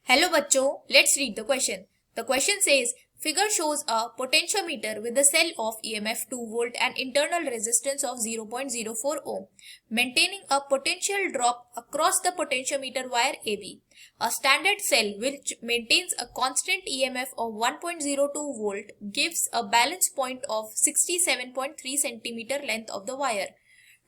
Hello bachcho, let's read the question. The question says, figure shows a potentiometer with a cell of EMF 2 volt and internal resistance of 0.04 ohm, maintaining a potential drop across the potentiometer wire AB. A standard cell which maintains a constant EMF of 1.02 volt gives a balance point of 67.3 centimeter length of the wire.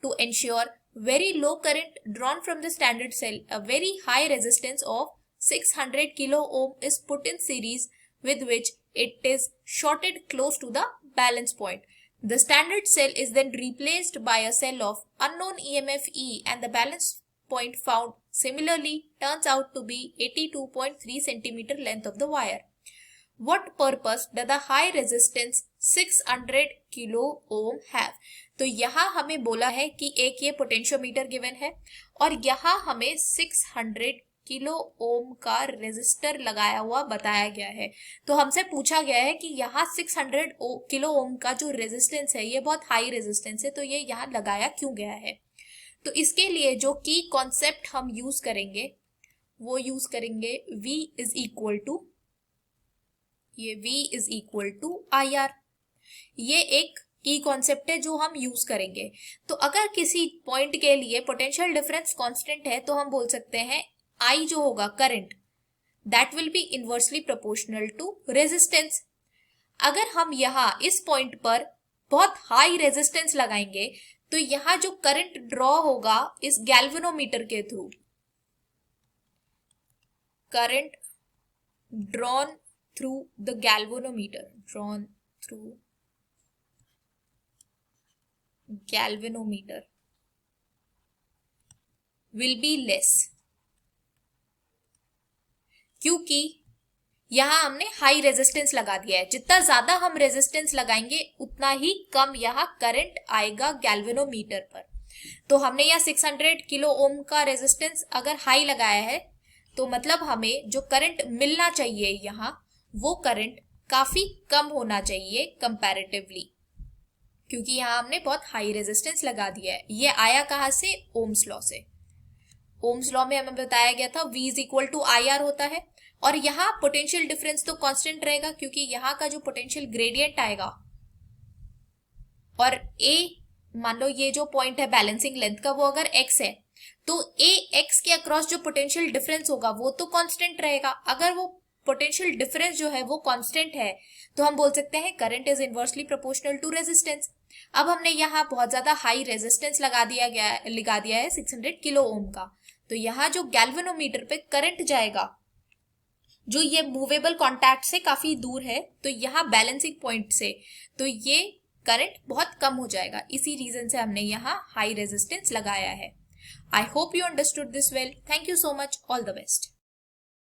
To ensure very low current drawn from the standard cell, a very high resistance of 600 kilo ohm is put in series with which it is shorted close to the balance point. The standard cell is then replaced by a cell of unknown EMF E and the balance point found similarly turns out to be 82.3 centimeter length of the wire. What purpose does the high resistance 600 kilo ohm have? तो यहाँ हमें बोला है कि एक ये potentiometer given है और यहाँ हमें 600 किलो ओम का रेजिस्टर लगाया हुआ बताया गया है। तो हमसे पूछा गया है कि यहाँ 600 किलो ओम का जो रेजिस्टेंस है ये बहुत हाई रेजिस्टेंस है, तो ये यहाँ लगाया क्यों गया है। तो इसके लिए जो की कॉन्सेप्ट हम यूज करेंगे वो यूज करेंगे V is equal to IR। ये एक की कॉन्सेप्ट है जो हम यूज करेंगे। तो अगर किसी पॉइंट के लिए पोटेंशियल डिफरेंस कांस्टेंट है तो हम बोल सकते हैं I जो होगा current that will be inversely proportional to resistance. अगर हम यहाँ इस पॉइंट पर बहुत हाई रेजिस्टेंस लगाएंगे तो यहाँ जो करंट ड्रॉ होगा इस गैल्वेनोमीटर के through, current drawn through the galvanometer, drawn through galvanometer will be less, क्योंकि यहां हमने हाई रेजिस्टेंस लगा दिया है। जितना ज्यादा हम रेजिस्टेंस लगाएंगे उतना ही कम यहाँ करंट आएगा गैल्वेनोमीटर पर। तो हमने यहाँ 600 किलो ओम का रेजिस्टेंस अगर हाई लगाया है तो मतलब हमें जो करंट मिलना चाहिए यहाँ वो करंट काफी कम होना चाहिए कंपैरेटिवली, क्योंकि यहाँ हमने बहुत हाई रेजिस्टेंस लगा दिया है। ये आया कहाँ से? ओम्स लॉ से। ओम्स लॉ में हमें बताया गया था V is equal to IR होता है और यहाँ पोटेंशियल डिफरेंस तो कांस्टेंट रहेगा क्योंकि यहाँ का जो पोटेंशियल ग्रेडियंट आएगा और A मान लो ये जो पॉइंट है बैलेंसिंग लेंथ का वो अगर X है तो A X के अक्रॉस जो पोटेंशियल डिफरेंस होगा वो तो कांस्टेंट रहेगा। अगर वो पोटेंशियल डिफरेंस जो है वो कांस्टेंट है तो हम बोल सकते हैं current is inversely proportional to resistance. अब हमने यहाँ बहुत ज्यादा हाई रेजिस्टेंस लगा दिया है 600 किलो ओम का, तो यहाँ जो गैल्वेनोमीटर पे करंट जाएगा जो ये मूवेबल कॉन्टैक्ट से काफी दूर है, तो यहाँ बैलेंसिंग पॉइंट से तो ये करंट बहुत कम हो जाएगा। इसी रीजन से हमने यहाँ हाई रेजिस्टेंस लगाया है। I hope you understood this well. Thank you so much. All the best.